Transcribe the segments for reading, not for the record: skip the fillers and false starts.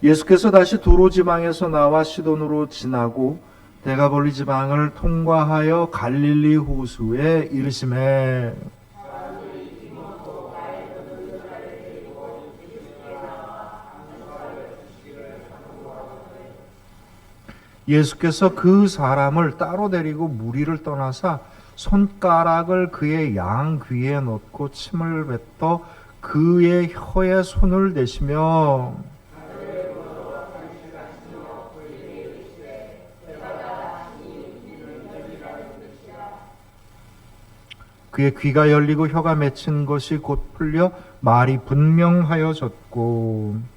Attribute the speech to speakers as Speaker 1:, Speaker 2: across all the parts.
Speaker 1: 예수께서 다시 두로 지방에서 나와 시돈으로 지나고 데가볼리 지방을 통과하여 갈릴리 호수에 이르시매 예수께서 그 사람을 따로 데리고 무리를 떠나사 손가락을 그의 양 귀에 넣고 침을 뱉어 그의 혀에 손을 대시며 그의 귀가 열리고 혀가 맺힌 것이 곧 풀려 말이 분명하여졌고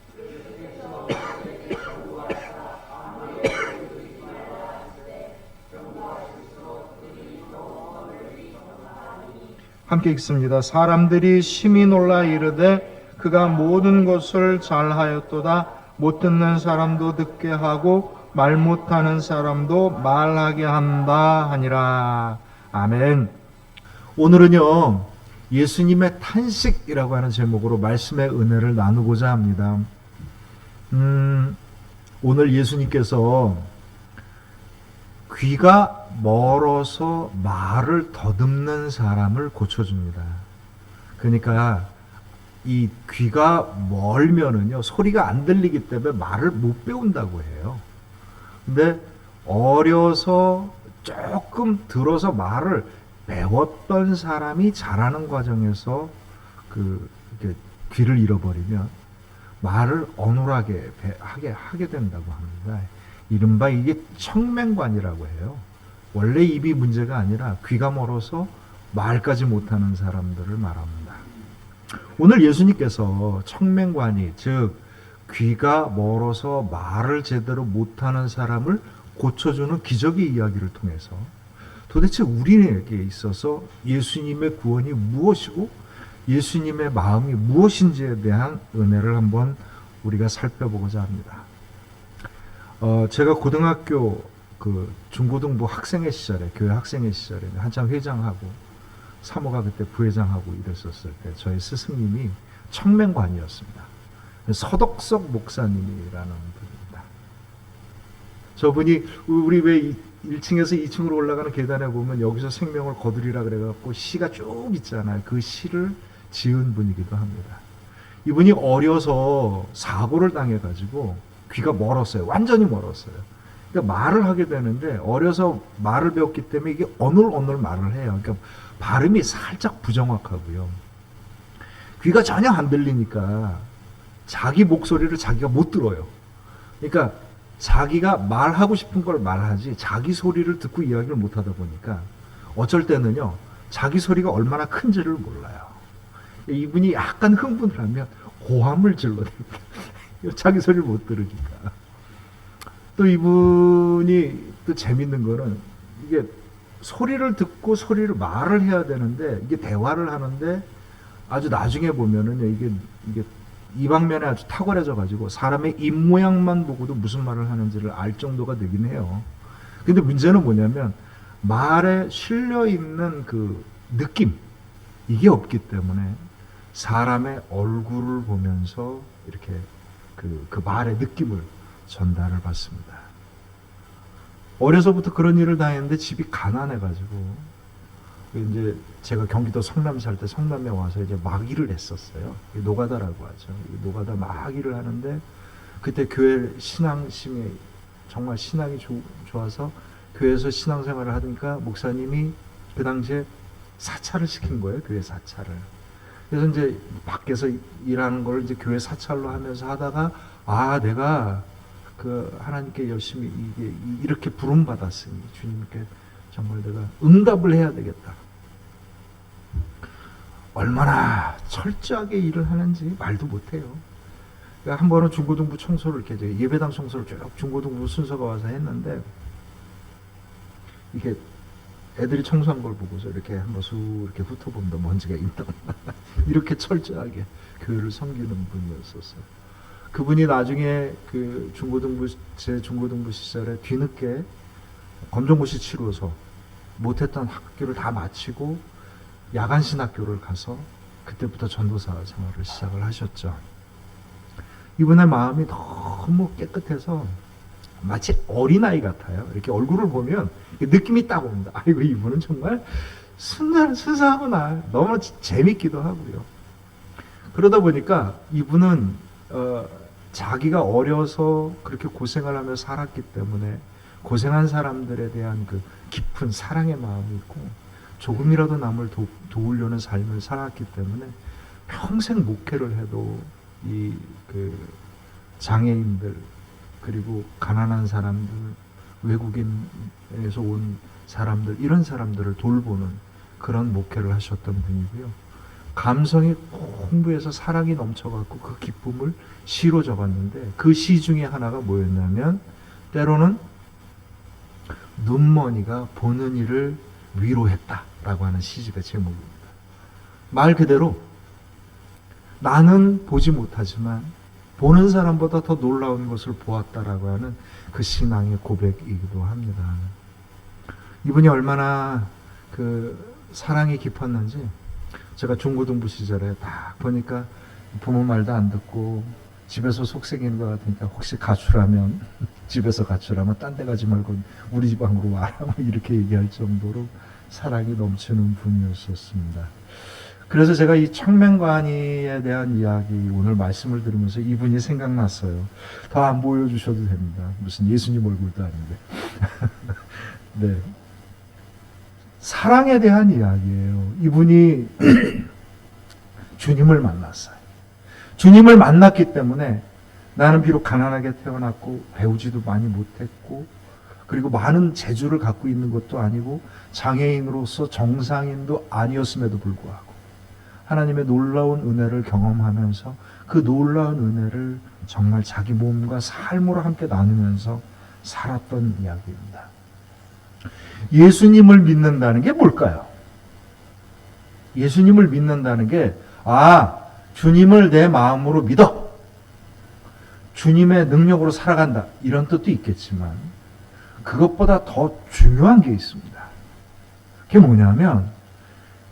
Speaker 1: 함께 읽습니다. 사람들이 심히 놀라 이르되 그가 모든 것을 잘하였도다. 못 듣는 사람도 듣게 하고 말 못하는 사람도 말하게 한다 하니라. 아멘. 오늘은요, 예수님의 탄식이라고 하는 제목으로 말씀의 은혜를 나누고자 합니다. 오늘 예수님께서 귀가 멀어서 말을 더듬는 사람을 고쳐줍니다. 그러니까 이 귀가 멀면은요, 소리가 안 들리기 때문에 말을 못 배운다고 해요. 근데 어려서 조금 들어서 말을 배웠던 사람이 자라는 과정에서 이렇게 귀를 잃어버리면 말을 어눌하게 하게 된다고 합니다. 이른바 이게 청맹관이라고 해요. 원래 입이 문제가 아니라 귀가 멀어서 말까지 못하는 사람들을 말합니다. 오늘 예수님께서 청맹관이, 즉 귀가 멀어서 말을 제대로 못하는 사람을 고쳐주는 기적의 이야기를 통해서 도대체 우리에게 있어서 예수님의 구원이 무엇이고 예수님의 마음이 무엇인지에 대한 은혜를 한번 우리가 살펴보고자 합니다. 제가 고등학교 중고등부 학생의 시절에, 교회 학생의 시절에 한참 회장하고 사모가 그때 부회장하고 이랬었을 때 저희 스승님이 청맹관이었습니다. 서덕석 목사님이라는 분입니다. 저분이 우리 왜 1층에서 2층으로 올라가는 계단에 보면 여기서 생명을 거두리라 그래갖고 시가 쭉 있잖아요. 그 시를 지은 분이기도 합니다. 이분이 어려서 사고를 당해가지고 귀가 멀었어요. 완전히 멀었어요. 그러니까 말을 하게 되는데 어려서 말을 배웠기 때문에 이게 어눌어눌 말을 해요. 그러니까 발음이 살짝 부정확하고요. 귀가 전혀 안 들리니까 자기 목소리를 자기가 못 들어요. 그러니까 자기가 말하고 싶은 걸 말하지 자기 소리를 듣고 이야기를 못하다 보니까 어쩔 때는요, 자기 소리가 얼마나 큰지를 몰라요. 이분이 약간 흥분을 하면 고함을 질러댑니다. 자기 소리를 못 들으니까. 또 이분이 또 재밌는 거는 이게 소리를 듣고 소리를 말을 해야 되는데 이게 대화를 하는데 아주 나중에 보면은 이게 이 방면에 아주 탁월해져 가지고 사람의 입 모양만 보고도 무슨 말을 하는지를 알 정도가 되긴 해요. 근데 문제는 뭐냐면 말에 실려 있는 그 느낌, 이게 없기 때문에 사람의 얼굴을 보면서 이렇게 그 말의 느낌을 전달을 받습니다. 어려서부터 그런 일을 당했는데 집이 가난해가지고 이제 제가 경기도 성남 살 때 성남에 와서 이제 막일을 했었어요. 노가다라고 하죠. 노가다 막일을 하는데 그때 교회 신앙심이 정말 신앙이 좋아서 교회에서 신앙생활을 하니까 목사님이 그 당시에 사찰을 시킨 거예요. 교회 사찰을. 그래서 이제 밖에서 일하는 걸 이제 교회 사찰로 하면서 하다가 내가 하나님께 열심히 이렇게 부름 받았으니 주님께 정말 내가 응답을 해야 되겠다. 얼마나 철저하게 일을 하는지 말도 못해요. 그러니까 한 번은 중고등부 청소를 이렇게 예배당 청소를 쭉 중고등부 순서가 와서 했는데 이게 애들이 청소한 걸 보고서 이렇게 한번 쑥 이렇게 훑어본다 먼지가 있다 이렇게 철저하게 교회를 섬기는 분이었었어요. 그분이 나중에 제 중고등부 시절에 뒤늦게 검정고시 치러서 못했던 학교를 다 마치고 야간 신학교를 가서 그때부터 전도사 생활을 시작을 하셨죠. 이분의 마음이 너무 깨끗해서 마치 어린아이 같아요. 이렇게 얼굴을 보면 느낌이 딱 옵니다. 아이고, 이분은 정말 순수하구나. 너무 재밌기도 하고요. 그러다 보니까 이분은 자기가 어려서 그렇게 고생을 하며 살았기 때문에 고생한 사람들에 대한 그 깊은 사랑의 마음이 있고 조금이라도 남을 도우려는 삶을 살았기 때문에 평생 목회를 해도 그 장애인들, 그리고 가난한 사람들, 외국인에서 온 사람들, 이런 사람들을 돌보는 그런 목회를 하셨던 분이고요. 감성이 풍부해서 사랑이 넘쳐갖고 그 기쁨을 시로 적었는데, 그 시 중에 하나가 뭐였냐면, 때로는 눈머니가 보는 이를 위로했다라고 하는 시집의 제목입니다. 말 그대로 나는 보지 못하지만 보는 사람보다 더 놀라운 것을 보았다라고 하는 그 신앙의 고백이기도 합니다. 이분이 얼마나 그 사랑이 깊었는지 제가 중고등부 시절에 딱 보니까 부모 말도 안 듣고 집에서 속썩이는 것 같으니까 혹시 가출하면 집에서 가출하면 딴 데 가지 말고 우리 집 방으로 와라 이렇게 얘기할 정도로 사랑이 넘치는 분이었었습니다. 그래서 제가 이 청명관이에 대한 이야기 오늘 말씀을 들으면서 이분이 생각났어요. 더 안 보여주셔도 됩니다. 무슨 예수님 얼굴도 아닌데. 네. 사랑에 대한 이야기예요. 이분이 주님을 만났어요. 주님을 만났기 때문에 나는 비록 가난하게 태어났고 배우지도 많이 못했고 그리고 많은 재주를 갖고 있는 것도 아니고 장애인으로서 정상인도 아니었음에도 불구하고 하나님의 놀라운 은혜를 경험하면서 그 놀라운 은혜를 정말 자기 몸과 삶으로 함께 나누면서 살았던 이야기입니다. 예수님을 믿는다는 게 뭘까요? 예수님을 믿는다는 게 주님을 내 마음으로 믿어. 주님의 능력으로 살아간다. 이런 뜻도 있겠지만 그것보다 더 중요한 게 있습니다. 그게 뭐냐면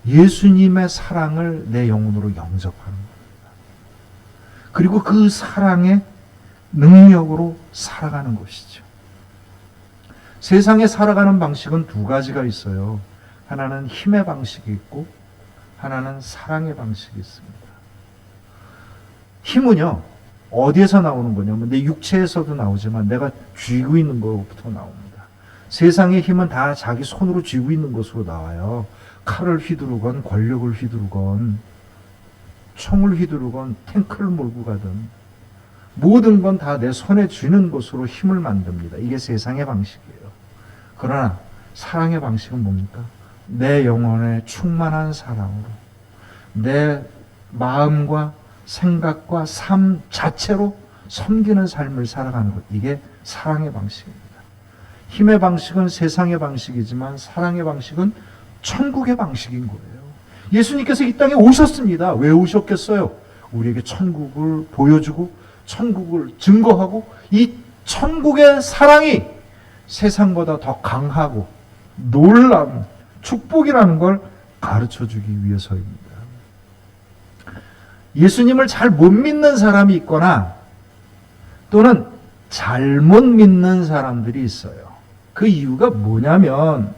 Speaker 1: 예수님의 사랑을 내 영혼으로 영접하는 겁니다. 그리고 그 사랑의 능력으로 살아가는 것이죠. 세상에 살아가는 방식은 두 가지가 있어요. 하나는 힘의 방식이 있고 하나는 사랑의 방식이 있습니다. 힘은요, 어디에서 나오는 거냐면 내 육체에서도 나오지만 내가 쥐고 있는 것부터 나옵니다. 세상의 힘은 다 자기 손으로 쥐고 있는 것으로 나와요. 칼을 휘두르건 권력을 휘두르건 총을 휘두르건 탱크를 몰고 가든 모든 건 다 내 손에 쥐는 것으로 힘을 만듭니다. 이게 세상의 방식이에요. 그러나 사랑의 방식은 뭡니까? 내 영혼에 충만한 사랑으로 내 마음과 생각과 삶 자체로 섬기는 삶을 살아가는 것, 이게 사랑의 방식입니다. 힘의 방식은 세상의 방식이지만 사랑의 방식은 천국의 방식인 거예요. 예수님께서 이 땅에 오셨습니다. 왜 오셨겠어요? 우리에게 천국을 보여주고 천국을 증거하고 이 천국의 사랑이 세상보다 더 강하고 놀라운 축복이라는 걸 가르쳐주기 위해서입니다. 예수님을 잘 못 믿는 사람이 있거나 또는 잘못 믿는 사람들이 있어요. 그 이유가 뭐냐면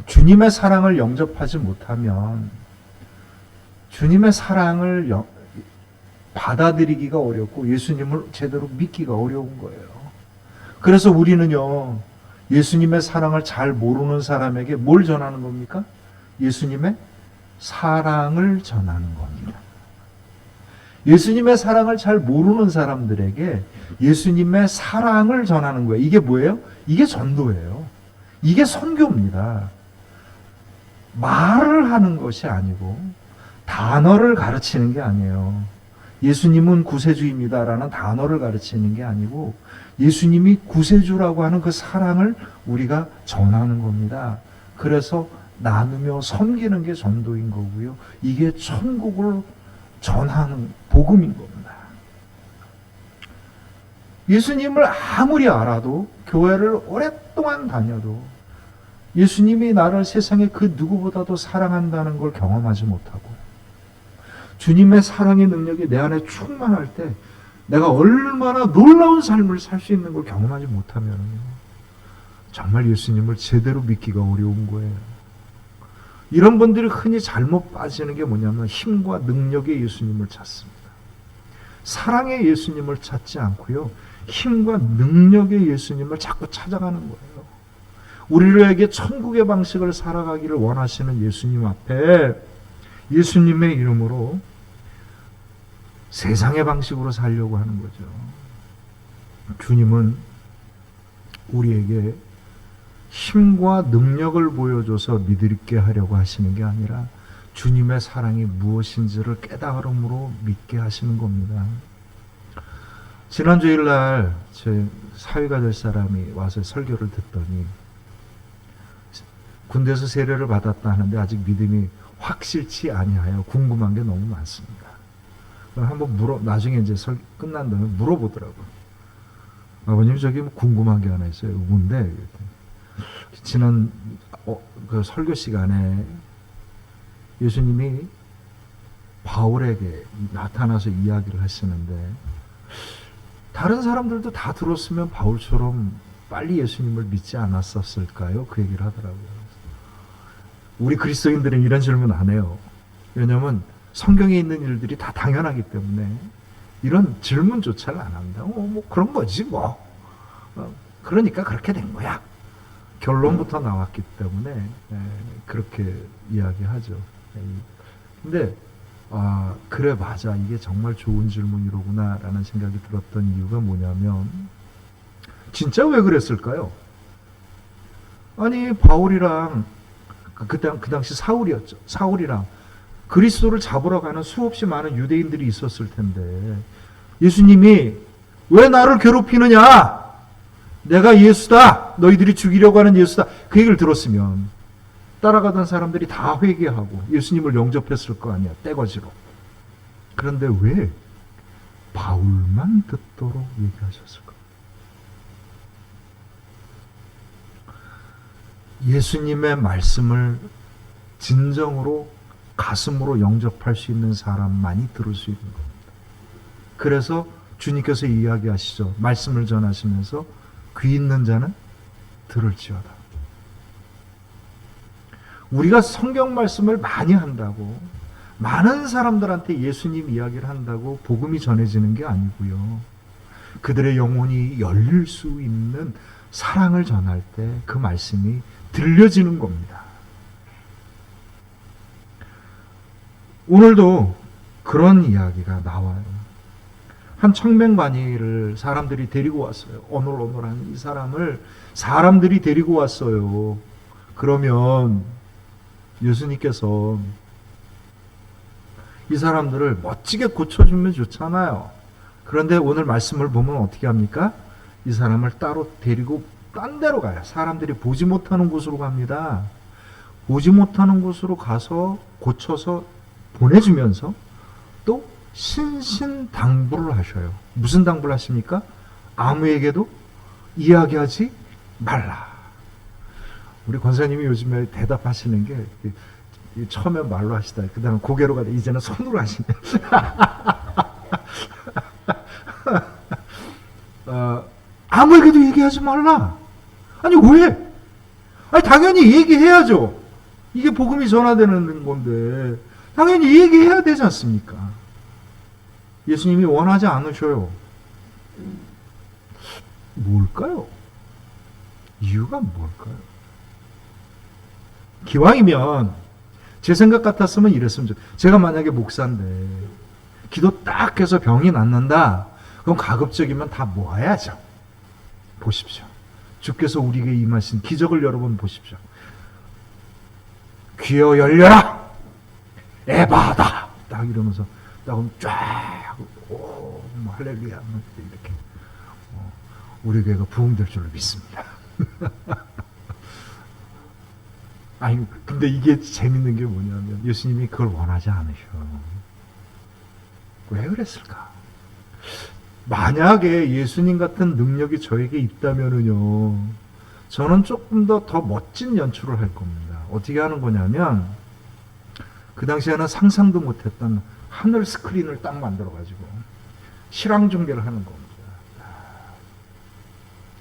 Speaker 1: 주님의 사랑을 영접하지 못하면 주님의 사랑을 받아들이기가 어렵고 예수님을 제대로 믿기가 어려운 거예요. 그래서 우리는요, 예수님의 사랑을 잘 모르는 사람에게 뭘 전하는 겁니까? 예수님의 사랑을 전하는 겁니다. 예수님의 사랑을 잘 모르는 사람들에게 예수님의 사랑을 전하는 거예요. 이게 뭐예요? 이게 전도예요. 이게 선교입니다. 말을 하는 것이 아니고 단어를 가르치는 게 아니에요. 예수님은 구세주입니다라는 단어를 가르치는 게 아니고 예수님이 구세주라고 하는 그 사랑을 우리가 전하는 겁니다. 그래서 나누며 섬기는 게 전도인 거고요. 이게 천국을 전하는 복음인 겁니다. 예수님을 아무리 알아도, 교회를 오랫동안 다녀도 예수님이 나를 세상에 그 누구보다도 사랑한다는 걸 경험하지 못하고, 주님의 사랑의 능력이 내 안에 충만할 때 내가 얼마나 놀라운 삶을 살 수 있는 걸 경험하지 못하면 정말 예수님을 제대로 믿기가 어려운 거예요. 이런 분들이 흔히 잘못 빠지는 게 뭐냐면 힘과 능력의 예수님을 찾습니다. 사랑의 예수님을 찾지 않고요, 힘과 능력의 예수님을 자꾸 찾아가는 거예요. 우리에게 천국의 방식을 살아가기를 원하시는 예수님 앞에 예수님의 이름으로 세상의 방식으로 살려고 하는 거죠. 주님은 우리에게 힘과 능력을 보여줘서 믿게 하려고 하시는 게 아니라 주님의 사랑이 무엇인지를 깨달음으로 믿게 하시는 겁니다. 지난 주일날 제 사회가 될 사람이 와서 설교를 듣더니 군대에서 세례를 받았다 하는데 아직 믿음이 확실치 아니하여 궁금한 게 너무 많습니다. 한번 나중에 이제 끝난 다음에 물어보더라고요. 아버님, 저기 뭐 궁금한 게 하나 있어요. 뭔데? 지난 그 설교 시간에 예수님이 바울에게 나타나서 이야기를 하시는데, 다른 사람들도 다 들었으면 바울처럼 빨리 예수님을 믿지 않았었을까요? 그 얘기를 하더라고요. 우리 그리스도인들은 이런 질문 안 해요. 왜냐하면 성경에 있는 일들이 다 당연하기 때문에 이런 질문조차를 안 합니다. 뭐 그런 거지 뭐. 그러니까 그렇게 된 거야. 결론부터 나왔기 때문에 그렇게 이야기하죠. 근데 그래, 맞아, 이게 정말 좋은 질문이로구나 라는 생각이 들었던 이유가 뭐냐면, 진짜 왜 그랬을까요? 아니, 바울이랑 그 당시 사울이었죠. 사울이랑 그리스도를 잡으러 가는 수없이 많은 유대인들이 있었을 텐데 예수님이 왜 나를 괴롭히느냐? 내가 예수다. 너희들이 죽이려고 하는 예수다. 그 얘기를 들었으면 따라가던 사람들이 다 회개하고 예수님을 영접했을 거 아니야. 떼거지로. 그런데 왜 바울만 듣도록 얘기하셨을까? 예수님의 말씀을 진정으로 가슴으로 영접할 수 있는 사람만이 들을 수 있는 겁니다. 그래서 주님께서 이야기하시죠. 말씀을 전하시면서 귀 있는 자는 들을지어다. 우리가 성경 말씀을 많이 한다고, 많은 사람들한테 예수님 이야기를 한다고 복음이 전해지는 게 아니고요. 그들의 영혼이 열릴 수 있는 사랑을 전할 때 그 말씀이 들려지는 겁니다. 오늘도 그런 이야기가 나와요. 한 청맹관이를 사람들이 데리고 왔어요. 오늘한 이 사람을 사람들이 데리고 왔어요. 그러면 예수님께서 이 사람들을 멋지게 고쳐주면 좋잖아요. 그런데 오늘 말씀을 보면 어떻게 합니까? 이 사람을 따로 데리고 딴 데로 가요. 사람들이 보지 못하는 곳으로 갑니다. 보지 못하는 곳으로 가서 고쳐서 보내주면서 또 신신당부를 하셔요. 무슨 당부를 하십니까? 아무에게도 이야기하지 말라. 우리 권사님이 요즘에 대답하시는 게 처음에 말로 하시다, 그 다음에 고개로 가다, 이제는 손으로 하시네. 아무에게도 얘기하지 말라. 아니, 왜? 아니, 당연히 얘기해야죠. 이게 복음이 전화되는 건데 당연히 얘기해야 되지 않습니까? 예수님이 원하지 않으셔요. 뭘까요? 이유가 뭘까요? 기왕이면 제 생각 같았으면 이랬으면 좋겠어요. 제가 만약에 목사인데 기도 딱 해서 병이 낫는다, 그럼 가급적이면 다 모아야죠. 보십시오. 주께서 우리에게 임하신 기적을 여러분 보십시오. 귀여 열려라! 에바다! 딱 이러면서 딱 그럼 쫙, 오, 할렐루야, 이렇게 우리 교회가 부흥될 줄로 믿습니다. 아니, 근데 이게 재밌는 게 뭐냐면 예수님이 그걸 원하지 않으셔. 왜 그랬을까? 만약에 예수님 같은 능력이 저에게 있다면은요, 저는 조금 더 멋진 연출을 할 겁니다. 어떻게 하는 거냐면, 그 당시에는 상상도 못했던 하늘 스크린을 딱 만들어가지고 실황 중계를 하는 겁니다.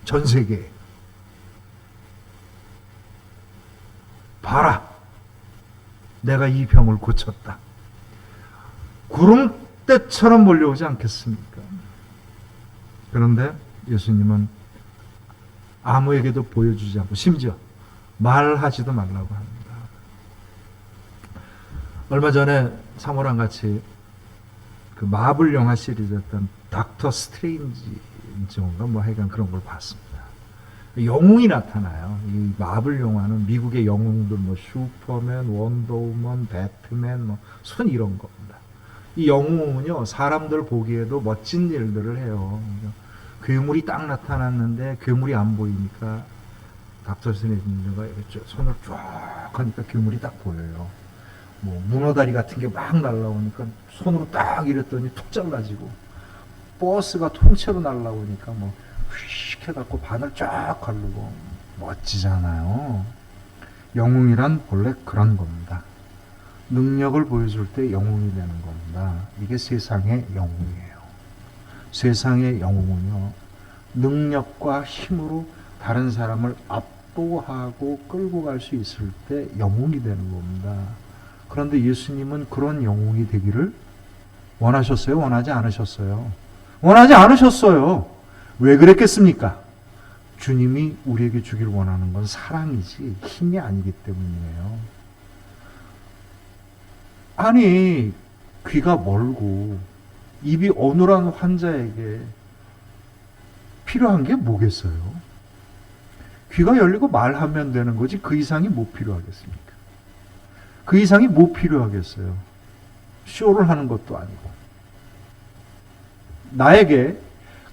Speaker 1: 전 세계에. 봐라. 내가 이 병을 고쳤다. 구름대처럼 몰려오지 않겠습니까? 그런데 예수님은 아무에게도 보여주지 않고 심지어 말하지도 말라고 합니다. 얼마 전에 사모랑 같이 그 마블 영화 시리즈였던 닥터 스트레인지인가 뭐 하여간 그런 걸 봤습니다. 영웅이 나타나요. 이 마블 영화는 미국의 영웅들 뭐 슈퍼맨, 원더우먼, 배트맨 뭐 순 이런 겁니다. 이 영웅은요 사람들 보기에도 멋진 일들을 해요. 괴물이 딱 나타났는데 괴물이 안 보이니까 닥터 스트레인지가 이렇게 손을 쫙 하니까 괴물이 딱 보여요. 뭐 문어다리 같은 게 막 날라오니까 손으로 딱 이랬더니 툭 잘라지고, 버스가 통째로 날라오니까 뭐 휙 해갖고 바늘 쫙 가르고 멋지잖아요. 영웅이란 본래 그런 겁니다. 능력을 보여줄 때 영웅이 되는 겁니다. 이게 세상의 영웅이에요. 세상의 영웅은요 능력과 힘으로 다른 사람을 압도하고 끌고 갈 수 있을 때 영웅이 되는 겁니다. 그런데 예수님은 그런 영웅이 되기를 원하셨어요? 원하지 않으셨어요? 원하지 않으셨어요. 왜 그랬겠습니까? 주님이 우리에게 주길 원하는 건 사랑이지 힘이 아니기 때문이에요. 아니, 귀가 멀고 입이 어눌한 환자에게 필요한 게 뭐겠어요? 귀가 열리고 말하면 되는 거지 그 이상이 뭐 필요하겠습니까? 그 이상이 뭐 필요하겠어요? 쇼를 하는 것도 아니고. 나에게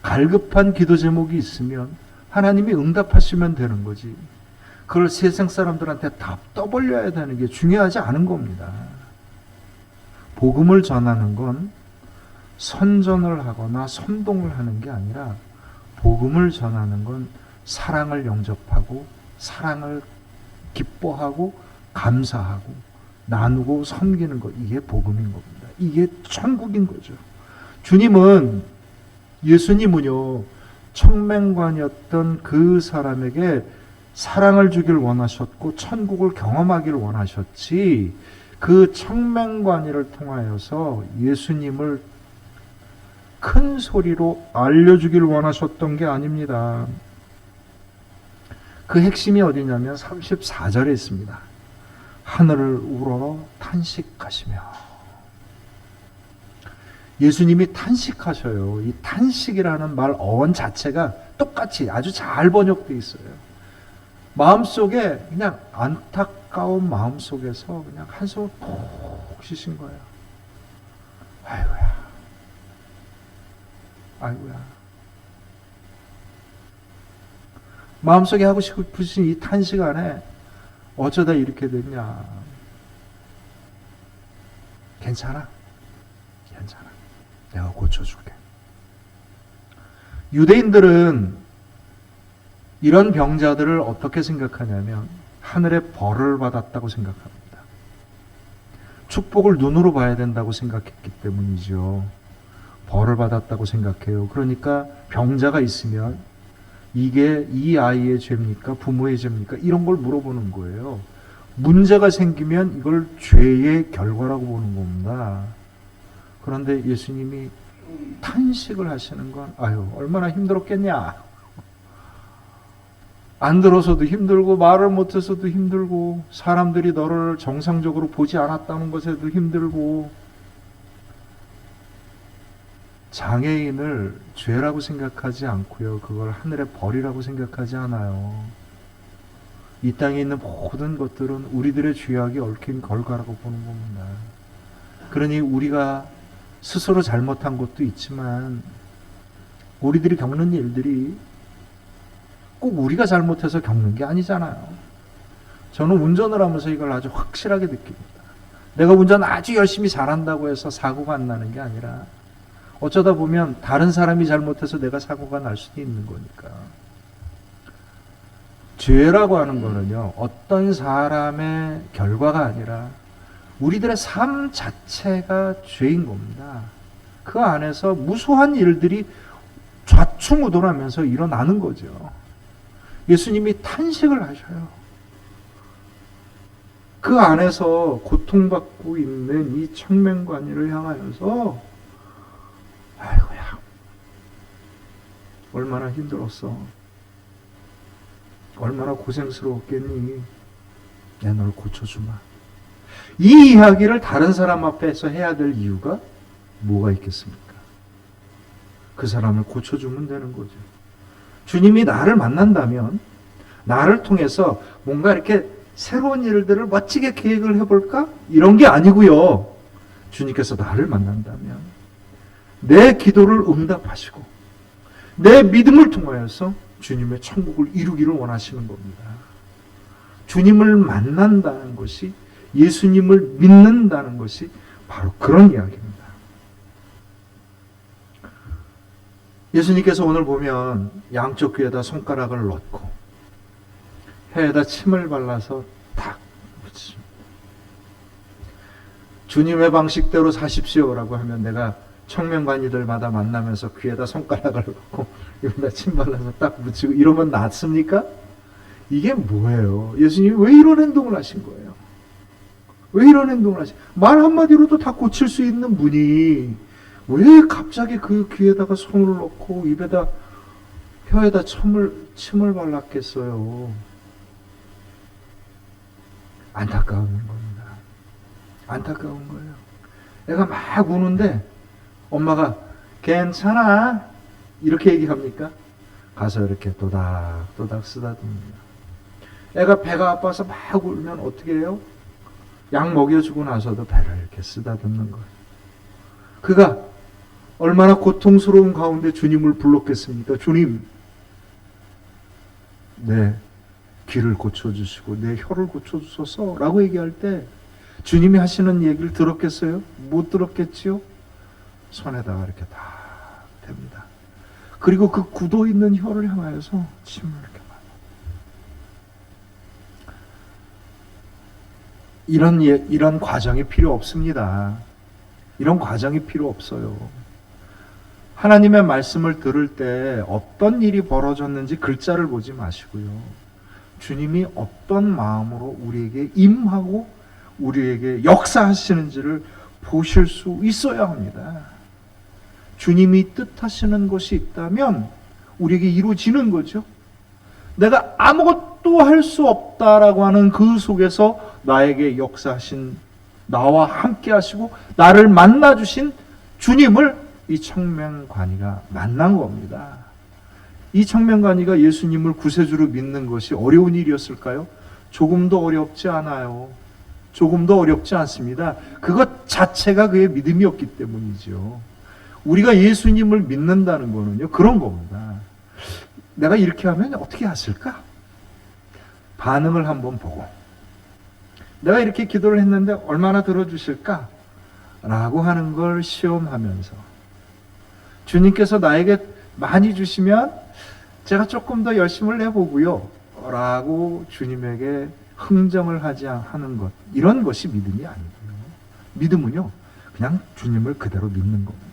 Speaker 1: 갈급한 기도 제목이 있으면 하나님이 응답하시면 되는 거지. 그걸 세상 사람들한테 다 떠벌려야 되는 게 중요하지 않은 겁니다. 복음을 전하는 건 선전을 하거나 선동을 하는 게 아니라, 복음을 전하는 건 사랑을 영접하고 사랑을 기뻐하고 감사하고 나누고 섬기는 것, 이게 복음인 겁니다. 이게 천국인 거죠. 예수님은요 청맹관이었던 그 사람에게 사랑을 주길 원하셨고 천국을 경험하기를 원하셨지, 그 청맹관이를 통하여서 예수님을 큰 소리로 알려주길 원하셨던 게 아닙니다. 그 핵심이 어디냐면 34절에 있습니다. 하늘을 우러러 탄식하시며. 예수님이 탄식하셔요. 이 탄식이라는 말 어원 자체가 똑같이 아주 잘 번역되어 있어요. 마음속에 그냥 안타까운 마음속에서 그냥 한숨을 푹 쉬신 거예요. 아이고야. 아이고야. 마음속에 하고 싶으신 이 탄식 안에 어쩌다 이렇게 됐냐. 괜찮아. 괜찮아. 내가 고쳐줄게. 유대인들은 이런 병자들을 어떻게 생각하냐면 하늘의 벌을 받았다고 생각합니다. 축복을 눈으로 봐야 된다고 생각했기 때문이죠. 벌을 받았다고 생각해요. 그러니까 병자가 있으면 이게 이 아이의 죄입니까? 부모의 죄입니까? 이런 걸 물어보는 거예요. 문제가 생기면 이걸 죄의 결과라고 보는 겁니다. 그런데 예수님이 탄식을 하시는 건 아유 얼마나 힘들었겠냐. 안 들어서도 힘들고 말을 못해서도 힘들고 사람들이 너를 정상적으로 보지 않았다는 것에도 힘들고, 장애인을 죄라고 생각하지 않고요. 그걸 하늘의 벌이라고 생각하지 않아요. 이 땅에 있는 모든 것들은 우리들의 죄악이 얽힌 결과라고 보는 겁니다. 그러니 우리가 스스로 잘못한 것도 있지만 우리들이 겪는 일들이 꼭 우리가 잘못해서 겪는 게 아니잖아요. 저는 운전을 하면서 이걸 아주 확실하게 느낍니다. 내가 운전 아주 열심히 잘한다고 해서 사고가 안 나는 게 아니라 어쩌다 보면 다른 사람이 잘못해서 내가 사고가 날 수도 있는 거니까. 죄라고 하는 거는요, 어떤 사람의 결과가 아니라 우리들의 삶 자체가 죄인 겁니다. 그 안에서 무수한 일들이 좌충우돌하면서 일어나는 거죠. 예수님이 탄식을 하셔요. 그 안에서 고통받고 있는 이 청명관이를 향하여서 아이고야, 얼마나 힘들었어. 얼마나 고생스러웠겠니. 내가 널 고쳐주마. 이 이야기를 다른 사람 앞에서 해야 될 이유가 뭐가 있겠습니까? 그 사람을 고쳐주면 되는 거죠. 주님이 나를 만난다면 나를 통해서 뭔가 이렇게 새로운 일들을 멋지게 계획을 해볼까? 이런 게 아니고요. 주님께서 나를 만난다면 내 기도를 응답하시고 내 믿음을 통하여서 주님의 천국을 이루기를 원하시는 겁니다. 주님을 만난다는 것이, 예수님을 믿는다는 것이 바로 그런 이야기입니다. 예수님께서 오늘 보면 양쪽 귀에다 손가락을 넣고 혀에다 침을 발라서 탁 붙이죠. 주님의 방식대로 사십시오라고 하면 내가 청명관이들마다 만나면서 귀에다 손가락을 넣고 여기다 침 발라서 딱 묻히고 이러면 낫습니까? 이게 뭐예요? 예수님이 왜 이런 행동을 하신 거예요? 왜 이런 행동을 하신 거예요? 말 한마디로도 다 고칠 수 있는 분이 왜 갑자기 그 귀에다가 손을 넣고 입에다 혀에다 침을 발랐겠어요? 안타까운 겁니다. 안타까운 거예요. 애가 막 우는데 엄마가 괜찮아 이렇게 얘기합니까? 가서 이렇게 또닥또닥 쓰다듬습니다. 애가 배가 아파서 막 울면 어떻게 해요? 약 먹여주고 나서도 배를 이렇게 쓰다듬는 거예요. 그가 얼마나 고통스러운 가운데 주님을 불렀겠습니까? 주님, 내 귀를 고쳐주시고 내 혀를 고쳐주소서 라고 얘기할 때 주님이 하시는 얘기를 들었겠어요? 못 들었겠지요? 손에다가 이렇게 다 댑니다. 그리고 그 굳어 있는 혀를 향하여서 침을 이렇게 발라. 이런 과정이 필요 없습니다. 이런 과정이 필요 없어요. 하나님의 말씀을 들을 때 어떤 일이 벌어졌는지 글자를 보지 마시고요. 주님이 어떤 마음으로 우리에게 임하고 우리에게 역사하시는지를 보실 수 있어야 합니다. 주님이 뜻하시는 것이 있다면 우리에게 이루어지는 거죠. 내가 아무것도 할 수 없다라고 하는 그 속에서 나에게 역사하신, 나와 함께 하시고 나를 만나주신 주님을 이 청명관이가 만난 겁니다. 이 청명관이가 예수님을 구세주로 믿는 것이 어려운 일이었을까요? 조금도 어렵지 않아요. 조금도 어렵지 않습니다. 그것 자체가 그의 믿음이었기 때문이죠. 우리가 예수님을 믿는다는 거는요, 그런 겁니다. 내가 이렇게 하면 어떻게 하실까? 반응을 한번 보고, 내가 이렇게 기도를 했는데 얼마나 들어주실까? 라고 하는 걸 시험하면서, 주님께서 나에게 많이 주시면 제가 조금 더 열심을 내보고요 라고 주님에게 흥정을 하는 것, 이런 것이 믿음이 아니고요. 믿음은요, 그냥 주님을 그대로 믿는 겁니다.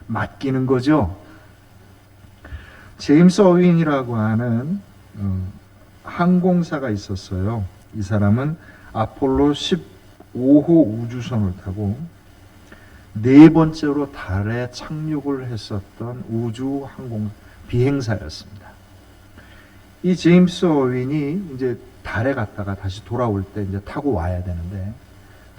Speaker 1: 맡기는 거죠. 제임스 어윈이라고 하는 항공사가 있었어요. 이 사람은 아폴로 15호 우주선을 타고 네 번째로 달에 착륙을 했었던 우주 항공 비행사였습니다. 이 제임스 어윈이 이제 달에 갔다가 다시 돌아올 때 이제 타고 와야 되는데,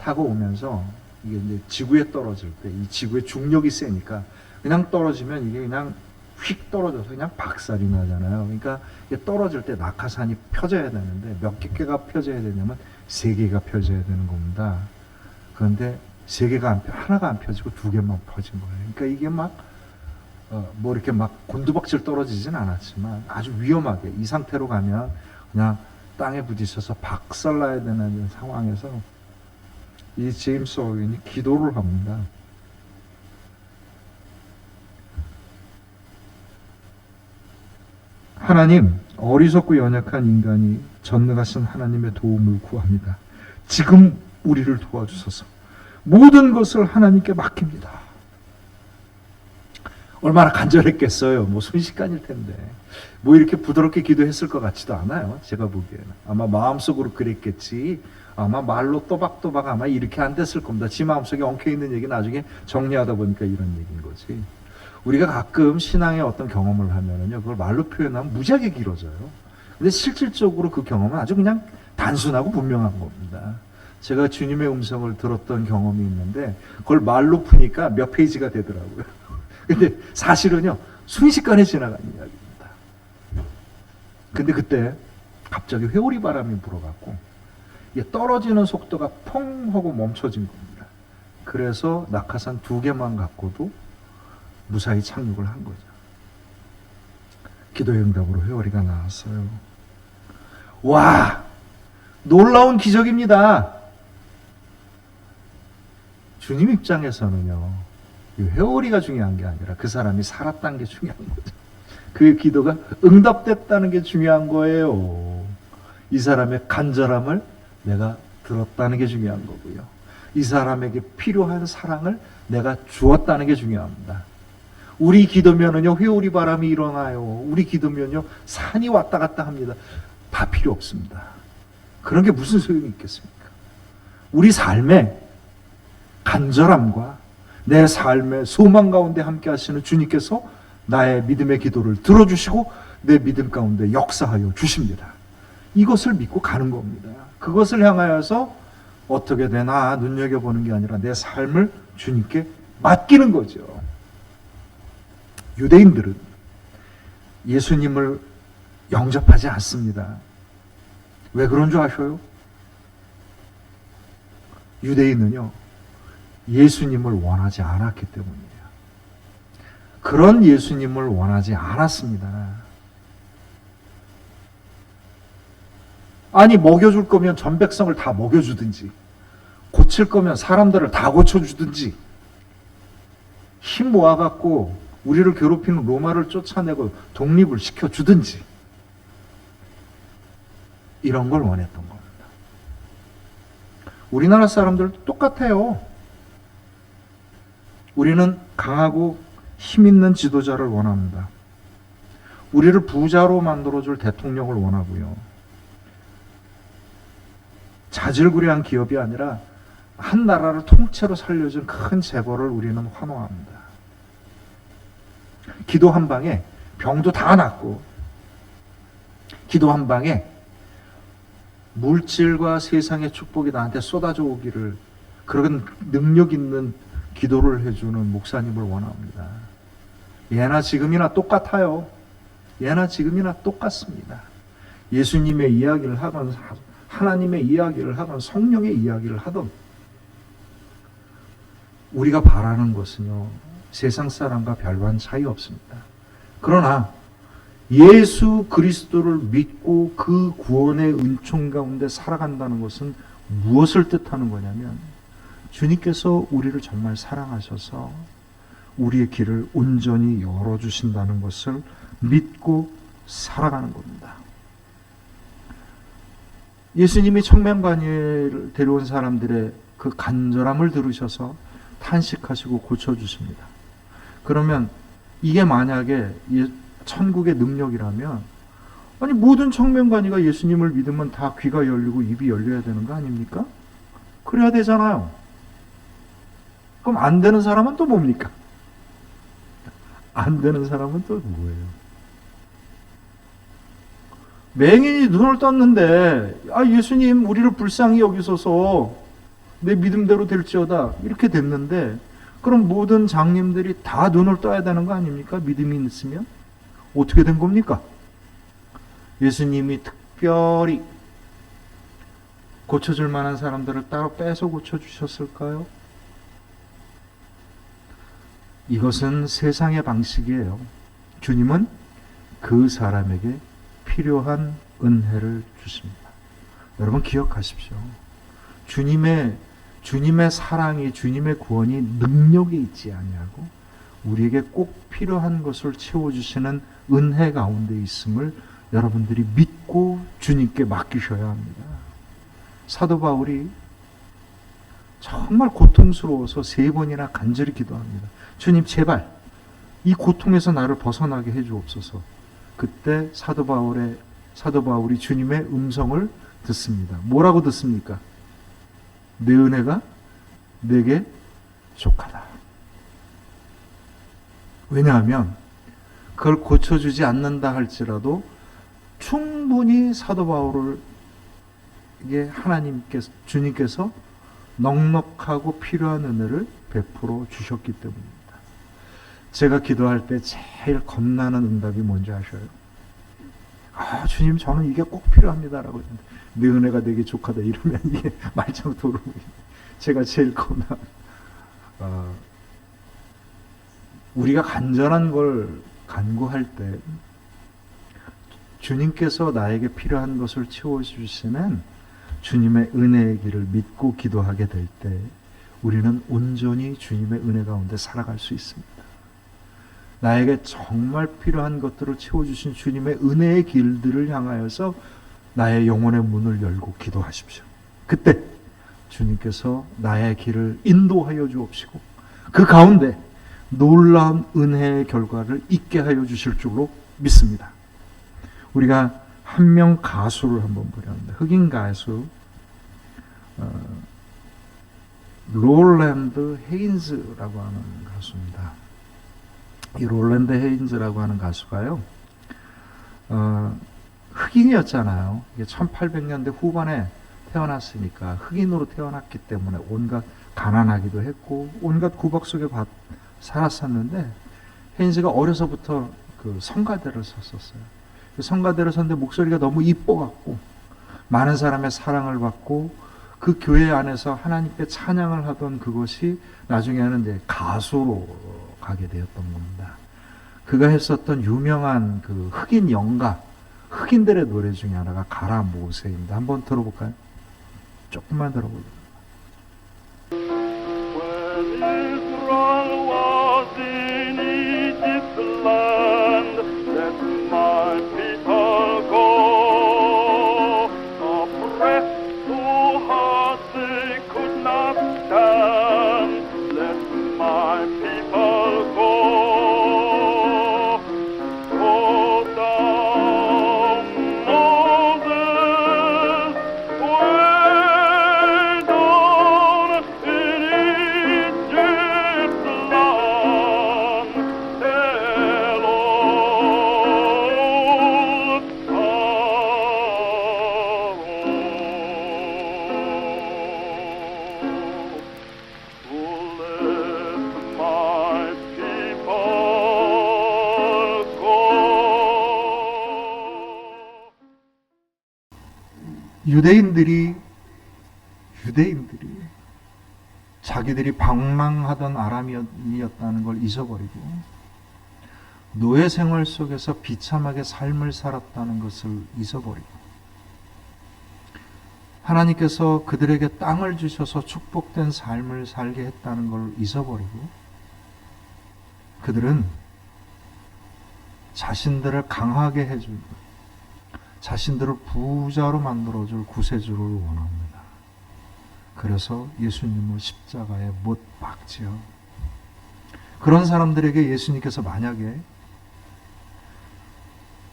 Speaker 1: 타고 오면서 이게 이제 지구에 떨어질 때 이 지구의 중력이 세니까 그냥 떨어지면 이게 그냥 휙 떨어져서 그냥 박살이 나잖아요. 그러니까 이게 떨어질 때 낙하산이 펴져야 되는데 몇 개가 펴져야 되냐면 3개가 펴져야 되는 겁니다. 그런데 3개가 하나가 안 펴지고 2개만 펴진 거예요. 그러니까 이게 뭐 이렇게 막 곤두박질 떨어지진 않았지만 아주 위험하게 이 상태로 가면 그냥 땅에 부딪혀서 박살나야 되는 상황에서 이 제임스 어윈이 기도를 합니다. 하나님, 어리석고 연약한 인간이 전능하신 하나님의 도움을 구합니다. 지금 우리를 도와주소서. 모든 것을 하나님께 맡깁니다. 얼마나 간절했겠어요. 뭐 순식간일 텐데. 뭐 이렇게 부드럽게 기도했을 것 같지도 않아요. 제가 보기에는. 아마 마음속으로 그랬겠지. 아마 말로 또박또박 아마 이렇게 안 됐을 겁니다. 지 마음속에 엉켜있는 얘기 나중에 정리하다 보니까 이런 얘기인 거지. 우리가 가끔 신앙의 어떤 경험을 하면은요, 그걸 말로 표현하면 무지하게 길어져요. 근데 실질적으로 그 경험은 아주 그냥 단순하고 분명한 겁니다. 제가 주님의 음성을 들었던 경험이 있는데, 그걸 말로 푸니까 몇 페이지가 되더라고요. 근데 사실은요, 순식간에 지나간 이야기입니다. 근데 그때 갑자기 회오리 바람이 불어갖고, 떨어지는 속도가 펑 하고 멈춰진 겁니다. 그래서 낙하산 2개만 갖고도 무사히 착륙을 한 거죠. 기도의 응답으로 회오리가 나왔어요. 와! 놀라운 기적입니다. 주님 입장에서는요, 이 회오리가 중요한 게 아니라 그 사람이 살았다는 게 중요한 거죠. 그 기도가 응답됐다는 게 중요한 거예요. 이 사람의 간절함을 내가 들었다는 게 중요한 거고요. 이 사람에게 필요한 사랑을 내가 주었다는 게 중요합니다. 우리 기도면은요, 회오리 바람이 일어나요. 우리 기도면요, 산이 왔다 갔다 합니다. 다 필요 없습니다. 그런 게 무슨 소용이 있겠습니까? 우리 삶에 간절함과 내 삶의 소망 가운데 함께 하시는 주님께서 나의 믿음의 기도를 들어주시고 내 믿음 가운데 역사하여 주십니다. 이것을 믿고 가는 겁니다. 그것을 향하여서 어떻게 되나 눈여겨보는 게 아니라 내 삶을 주님께 맡기는 거죠. 유대인들은 예수님을 영접하지 않습니다. 왜 그런 줄 아셔요? 유대인은요, 예수님을 원하지 않았기 때문이에요. 그런 예수님을 원하지 않았습니다. 아니, 먹여줄 거면 전 백성을 다 먹여주든지, 고칠 거면 사람들을 다 고쳐주든지, 힘 모아갖고 우리를 괴롭히는 로마를 쫓아내고 독립을 시켜주든지, 이런 걸 원했던 겁니다. 우리나라 사람들도 똑같아요. 우리는 강하고 힘있는 지도자를 원합니다. 우리를 부자로 만들어줄 대통령을 원하고요. 자질구레한 기업이 아니라 한 나라를 통째로 살려준 큰 재벌을 우리는 환호합니다. 기도 한 방에 병도 다 낫고, 기도 한 방에 물질과 세상의 축복이 나한테 쏟아져 오기를, 그런 능력 있는 기도를 해주는 목사님을 원합니다. 예나 지금이나 똑같아요. 예나 지금이나 똑같습니다. 예수님의 이야기를 하건 하나님의 이야기를 하건 성령의 이야기를 하던, 우리가 바라는 것은요, 세상 사람과 별반 차이 없습니다. 그러나 예수 그리스도를 믿고 그 구원의 은총 가운데 살아간다는 것은 무엇을 뜻하는 거냐면, 주님께서 우리를 정말 사랑하셔서 우리의 길을 온전히 열어주신다는 것을 믿고 살아가는 겁니다. 예수님이 청명관예를 데려온 사람들의 그 간절함을 들으셔서 탄식하시고 고쳐주십니다. 그러면 이게 만약에 천국의 능력이라면, 아니 모든 청명관예가 예수님을 믿으면 다 귀가 열리고 입이 열려야 되는 거 아닙니까? 그래야 되잖아요. 그럼 안 되는 사람은 또 뭡니까? 안 되는 사람은 또 뭐예요? 맹인이 눈을 떴는데, 예수님 우리를 불쌍히 여기소서, 내 믿음대로 될지어다, 이렇게 됐는데, 그럼 모든 장님들이 다 눈을 떠야 되는 거 아닙니까? 믿음이 있으면? 어떻게 된 겁니까? 예수님이 특별히 고쳐줄 만한 사람들을 따로 빼서 고쳐주셨을까요? 이것은 세상의 방식이에요. 주님은 그 사람에게 필요한 은혜를 주십니다. 여러분 기억하십시오. 주님의 사랑이, 주님의 구원이 능력에 있지 아니하고 우리에게 꼭 필요한 것을 채워주시는 은혜 가운데 있음을 여러분들이 믿고 주님께 맡기셔야 합니다. 사도 바울이 정말 고통스러워서 3번이나 간절히 기도합니다. 주님 제발 이 고통에서 나를 벗어나게 해주옵소서. 그때 사도 바울이 주님의 음성을 듣습니다. 뭐라고 듣습니까? 내 은혜가 내게 족하다. 왜냐하면 그걸 고쳐주지 않는다 할지라도 충분히 사도 바울에게 주님께서 넉넉하고 필요한 은혜를 베풀어 주셨기 때문입니다. 제가 기도할 때 제일 겁나는 응답이 뭔지 아셔요? 주님 저는 이게 꼭 필요합니다라고 했는데 내 은혜가 내게 족하다 이러면 이게 말짱 도루묵이 제가 제일 겁나. 우리가 간절한 걸 간구할 때 주님께서 나에게 필요한 것을 채워주시는 주님의 은혜의 길을 믿고 기도하게 될 때 우리는 온전히 주님의 은혜 가운데 살아갈 수 있습니다. 나에게 정말 필요한 것들을 채워주신 주님의 은혜의 길들을 향하여서 나의 영혼의 문을 열고 기도하십시오. 그때 주님께서 나의 길을 인도하여 주옵시고 그 가운데 놀라운 은혜의 결과를 있게 하여 주실 줄로 믿습니다. 우리가 한 명 가수를 한번 보려는데 흑인 가수 롤랜드 헤인즈라고 하는 가수입니다. 이 롤랜드 헤인즈라고 하는 가수가요, 흑인이었잖아요. 이게 1800년대 후반에 태어났으니까 흑인으로 태어났기 때문에 온갖 가난하기도 했고 온갖 구박 속에 살았었는데 헤인즈가 어려서부터 그 성가대를 섰었어요. 그 성가대를 섰는데 목소리가 너무 이뻐갖고 많은 사람의 사랑을 받고 그 교회 안에서 하나님께 찬양을 하던 그것이 나중에는 이제 가수로 가게 되었던 겁니다. 그가 했었던 유명한 그 흑인 연가, 흑인들의 노래 중에 하나가 가라 모세입니다. 한번 들어볼까요? 조금만 들어볼게요. 유대인들이 자기들이 방랑하던 아람이었다는 걸 잊어버리고 노예 생활 속에서 비참하게 삶을 살았다는 것을 잊어버리고 하나님께서 그들에게 땅을 주셔서 축복된 삶을 살게 했다는 걸 잊어버리고 그들은 자신들을 강하게 해줄, 자신들을 부자로 만들어줄 구세주를 원합니다. 그래서 예수님을 십자가에 못 박지요. 그런 사람들에게 예수님께서 만약에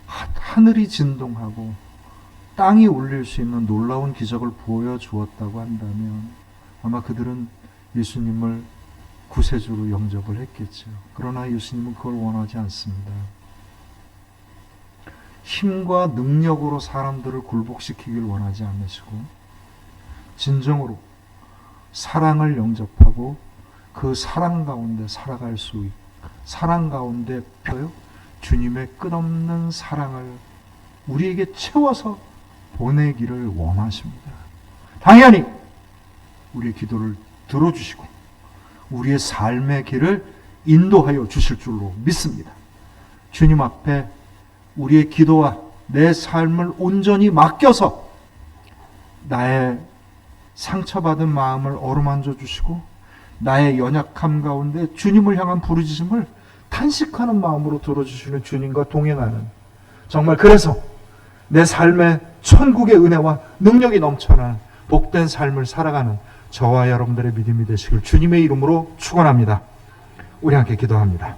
Speaker 1: 하늘이 진동하고 땅이 울릴 수 있는 놀라운 기적을 보여주었다고 한다면 아마 그들은 예수님을 구세주로 영접을 했겠죠. 그러나 예수님은 그걸 원하지 않습니다. 힘과 능력으로 사람들을 굴복시키길 원하지 않으시고 진정으로 사랑을 영접하고 그 사랑 가운데 살아갈 수 있고 사랑 가운데 주님의 끝없는 사랑을 우리에게 채워서 보내기를 원하십니다. 당연히 우리의 기도를 들어주시고 우리의 삶의 길을 인도하여 주실 줄로 믿습니다. 주님 앞에 우리의 기도와 내 삶을 온전히 맡겨서 나의 상처받은 마음을 어루만져 주시고 나의 연약함 가운데 주님을 향한 부르짖음을 탄식하는 마음으로 들어주시는 주님과 동행하는, 정말 그래서 내 삶에 천국의 은혜와 능력이 넘쳐나는 복된 삶을 살아가는 저와 여러분들의 믿음이 되시길 주님의 이름으로 축원합니다. 우리 함께 기도합니다.